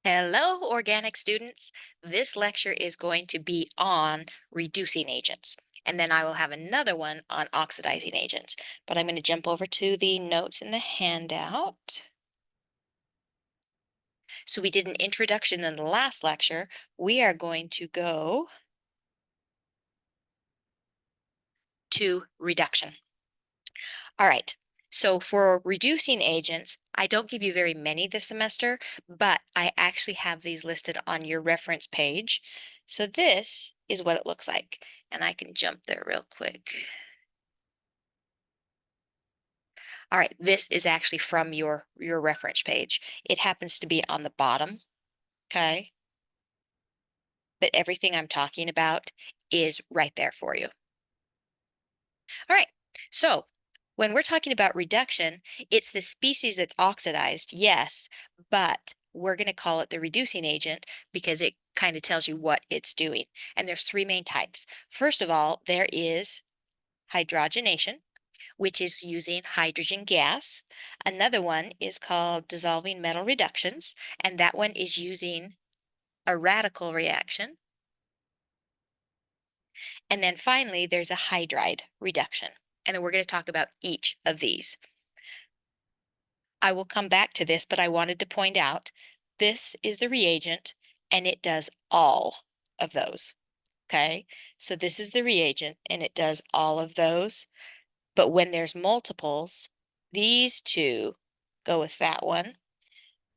Hello, organic students. This lecture is going to be on reducing agents, and then I will have another one on oxidizing agents. But I'm going to jump over to the notes in the handout. So we did an introduction in the last lecture. We are going to go to reduction. All right. So for reducing agents, I don't give you very many this semester, but I actually have these listed on your reference page. So this is what it looks like. And I can jump there real quick. All right, this is actually from your reference page. It happens to be on the bottom, okay? But everything I'm talking about is right there for you. All right. So when we're talking about reduction, it's the species that's oxidized, yes, but we're going to call it the reducing agent because it kind of tells you what it's doing. And there's three main types. First of all, there is hydrogenation, which is using hydrogen gas. Another one is called dissolving metal reductions, and that one is using a radical reaction. And then finally, there's a hydride reduction. And then we're going to talk about each of these. I will come back to this, but I wanted to point out this is the reagent and it does all of those. Okay, so this is the reagent and it does all of those. But when there's multiples, these two go with that one.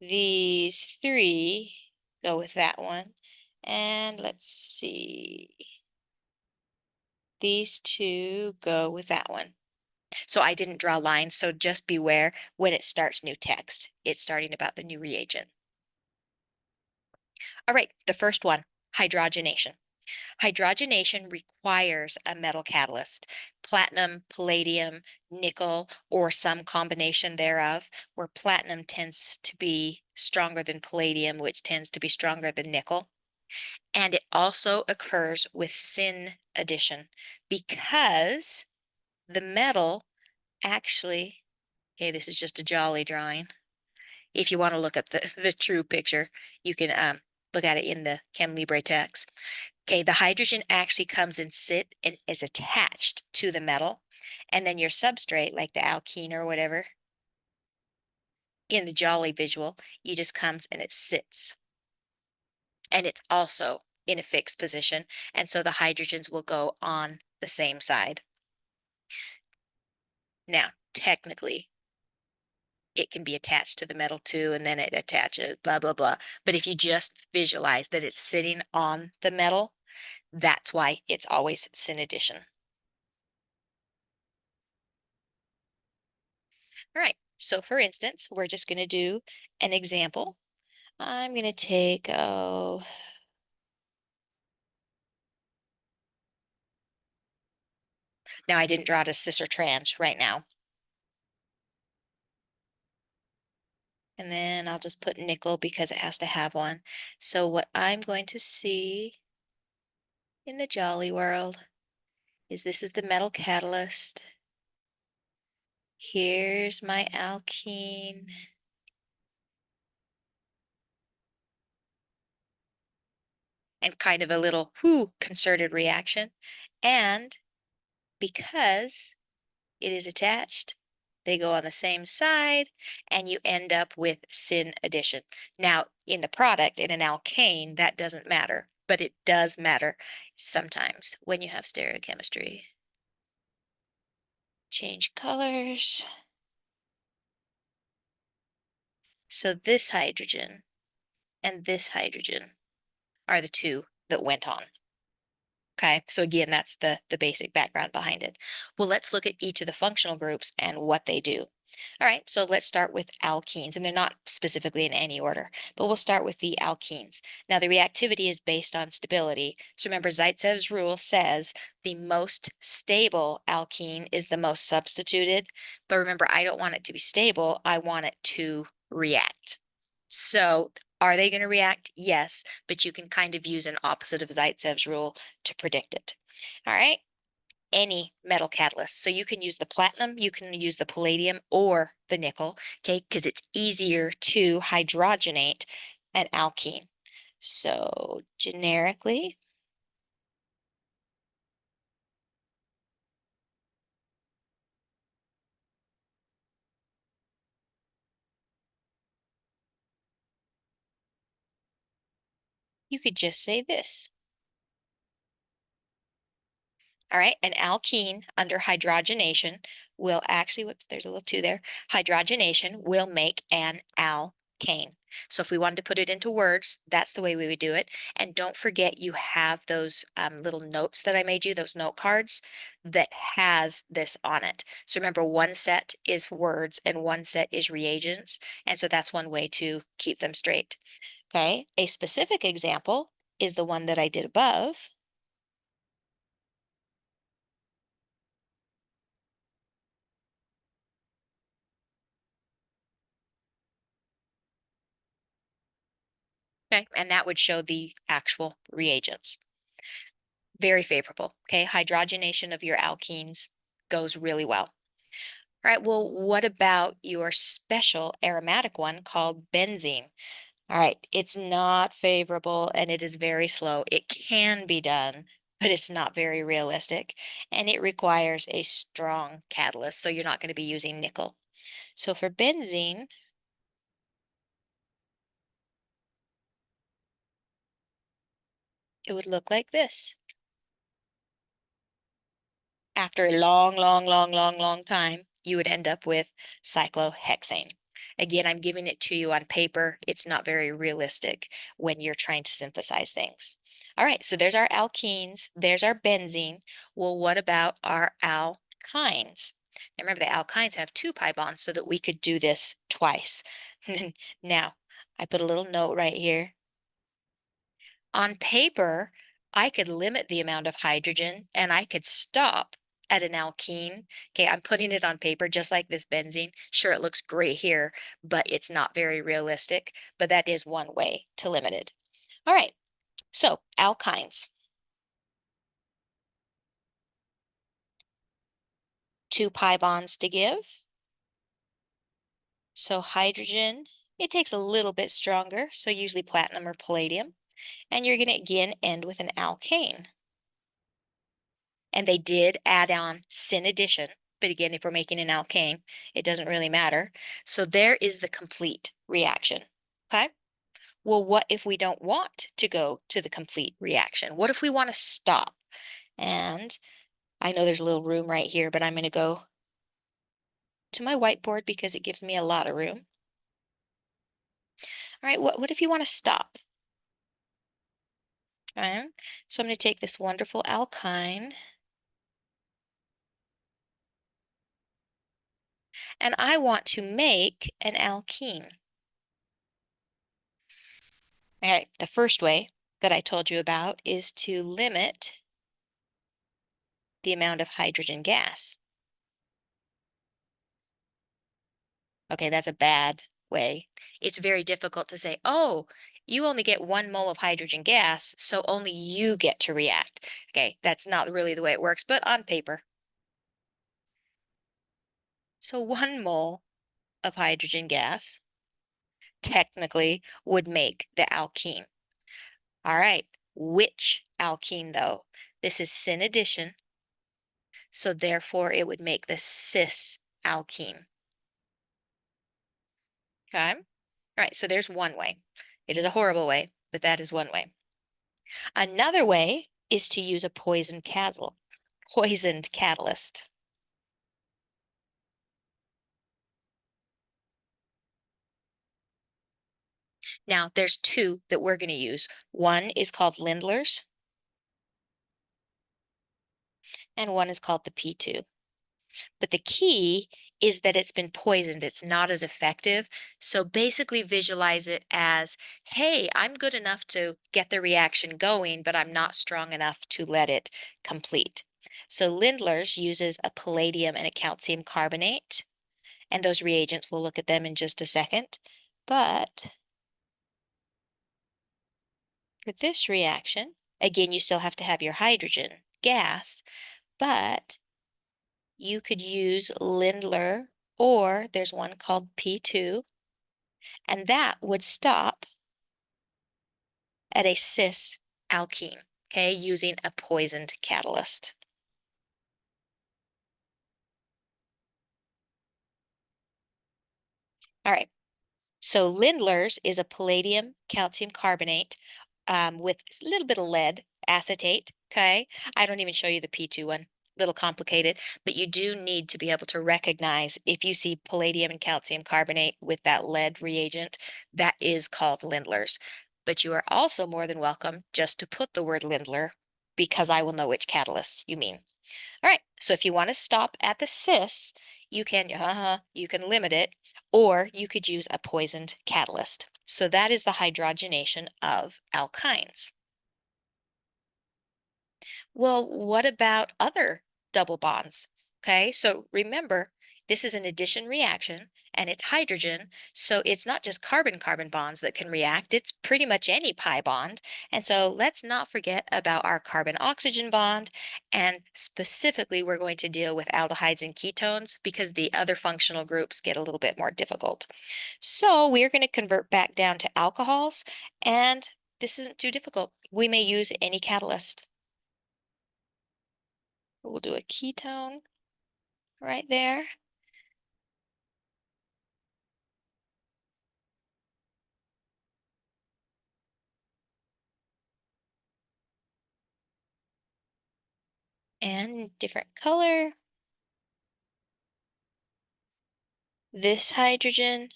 These three go with that one. And let's see. These two go with that one. So I didn't draw lines, so just beware when it starts new text. It's starting about the new reagent. All right, the first one, hydrogenation. Hydrogenation requires a metal catalyst, platinum, palladium, nickel, or some combination thereof, where platinum tends to be stronger than palladium, which tends to be stronger than nickel. And it also occurs with syn addition because the metal actually, okay, this is just a jolly drawing. If you want to look up the true picture, you can look at it in the Chem Libre text. Okay, the hydrogen actually comes and sit and is attached to the metal. And then your substrate, like the alkene or whatever, in the jolly visual, you just comes and it sits. And it's also in a fixed position. And so the hydrogens will go on the same side. Now, technically, it can be attached to the metal too, and then it attaches, blah, blah, blah. But if you just visualize that it's sitting on the metal, that's why it's always syn addition. All right, so for instance, we're just going to do an example. I'm going to take, oh, now I didn't draw it as cis or trans right now. And then I'll just put nickel because it has to have one. So what I'm going to see in the jolly world is this is the metal catalyst. Here's my alkene. And kind of a little concerted reaction. And because it is attached, they go on the same side, and you end up with syn addition. Now, in the product, in an alkane, that doesn't matter, but it does matter sometimes when you have stereochemistry. Change colors. So this hydrogen and this hydrogen are the two that went on. Okay, so again, that's the basic background behind it. Well, let's look at each of the functional groups and what they do. All right, so let's start with alkenes, and they're not specifically in any order, but we'll start with the alkenes. Now, the reactivity is based on stability. So remember, Zaitsev's rule says the most stable alkene is the most substituted. But remember, I don't want it to be stable. I want it to react. So are they going to react? Yes, but you can kind of use an opposite of Zaitsev's rule to predict it. All right, any metal catalyst. So you can use the platinum, you can use the palladium or the nickel, okay, because it's easier to hydrogenate an alkene. So generically, you could just say this. All right, an alkene under hydrogenation will actually, whoops, there's a little two there. Hydrogenation will make an alkane. So if we wanted to put it into words, that's the way we would do it. And don't forget you have those little notes that I made you, those note cards that has this on it. So remember, one set is words and one set is reagents. And so that's one way to keep them straight. Okay, a specific example is the one that I did above. Okay, and that would show the actual reagents. Very favorable. Okay, hydrogenation of your alkenes goes really well. All right, well, what about your special aromatic one called benzene? All right, it's not favorable and it is very slow. It can be done, but it's not very realistic and it requires a strong catalyst, so you're not going to be using nickel. So for benzene, it would look like this. After a long, long, long, long, long time, you would end up with cyclohexane. Again, I'm giving it to you on paper. It's not very realistic when you're trying to synthesize things. All right, so there's our alkenes, there's our benzene. Well, what about our alkynes? Now remember, the alkynes have two pi bonds so that we could do this twice. Now, I put a little note right here. On paper, I could limit the amount of hydrogen and I could stop at an alkene. Okay, I'm putting it on paper just like this benzene. Sure, it looks great here, but it's not very realistic. But that is one way to limit it. All right, so alkynes. Two pi bonds to give. So hydrogen, it takes a little bit stronger, so usually platinum or palladium. And you're going to again end with an alkane. And they did add on syn addition. But again, if we're making an alkane, it doesn't really matter. So there is the complete reaction. Okay. Well, what if we don't want to go to the complete reaction? What if we want to stop? And I know there's a little room right here, but I'm going to go to my whiteboard because it gives me a lot of room. All right. What if you want to stop? All right. So I'm going to take this wonderful alkyne and I want to make an alkene. All right, the first way that I told you about is to limit the amount of hydrogen gas. Okay, that's a bad way. It's very difficult to say, oh, you only get 1 mole of hydrogen gas, so only you get to react. Okay, that's not really the way it works, but on paper. So 1 mole of hydrogen gas technically would make the alkene. All right, which alkene though? This is syn addition, so therefore it would make the cis alkene. Okay. All right. So there's one way. It is a horrible way, but that is one way. Another way is to use a poisoned catalyst. Now, there's two that we're going to use. One is called Lindlar's, and one is called the P2. But the key is that it's been poisoned. It's not as effective. So basically visualize it as, hey, I'm good enough to get the reaction going, but I'm not strong enough to let it complete. So Lindlar's uses a palladium and a calcium carbonate, and those reagents, we'll look at them in just a second. But for this reaction, again, you still have to have your hydrogen gas, but you could use Lindlar, or there's one called P2, and that would stop at a cis alkene, okay, using a poisoned catalyst. All right. So Lindlar's is a palladium calcium carbonate with a little bit of lead acetate. Okay. I don't even show you the P2 one. Little complicated, but you do need to be able to recognize if you see palladium and calcium carbonate with that lead reagent, that is called Lindlar's. But you are also more than welcome just to put the word Lindlar because I will know which catalyst you mean. All right, so if you want to stop at the cis, you can limit it, or you could use a poisoned catalyst. So that is the hydrogenation of alkynes. Well, what about other double bonds? Okay, so remember, this is an addition reaction and it's hydrogen. So it's not just carbon-carbon bonds that can react, it's pretty much any pi bond. And so let's not forget about our carbon-oxygen bond. And specifically, we're going to deal with aldehydes and ketones because the other functional groups get a little bit more difficult. So we're going to convert back down to alcohols, and this isn't too difficult. We may use any catalyst. We'll do a ketone right there. And different color. This hydrogen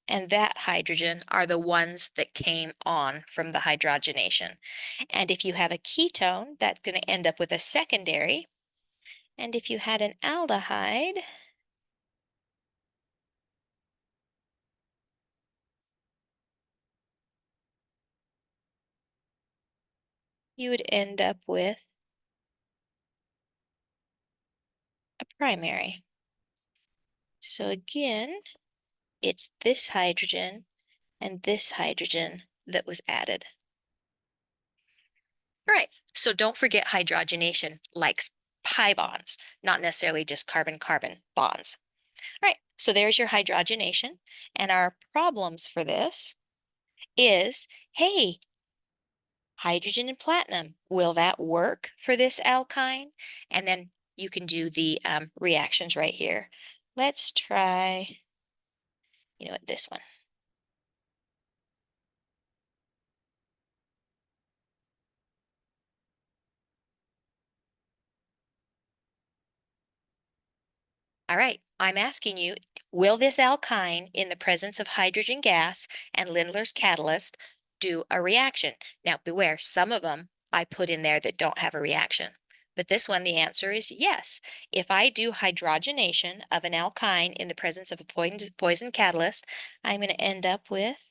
and that hydrogen are the ones that came on from the hydrogenation. And if you have a ketone, that's going to end up with a secondary. And if you had an aldehyde, you would end up with a primary. So again, it's this hydrogen and this hydrogen that was added. Right. So don't forget hydrogenation likes pi bonds, not necessarily just carbon-carbon bonds. Right. So there's your hydrogenation. And our problems for this is, hey, hydrogen and platinum, will that work for this alkyne? And then you can do the reactions right here. Let's try, this one. All right, I'm asking you, will this alkyne in the presence of hydrogen gas and Lindlar's catalyst do a reaction? Now, beware, some of them I put in there that don't have a reaction. But this one, the answer is yes. If I do hydrogenation of an alkyne in the presence of a poison catalyst, I'm going to end up with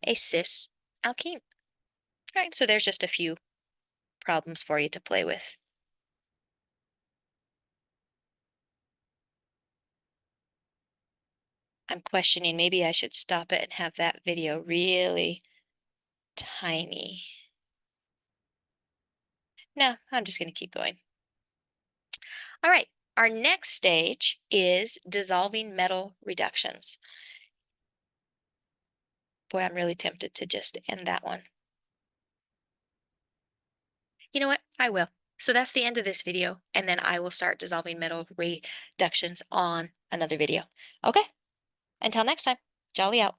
a cis alkene. All right, so there's just a few problems for you to play with. I'm questioning maybe I should stop it and have that video really tiny. No, I'm just going to keep going. All right, our next stage is dissolving metal reductions. Boy, I'm really tempted to just end that one. You know what? I will. So that's the end of this video, and then I will start dissolving metal reductions on another video. Okay, until next time, jolly out.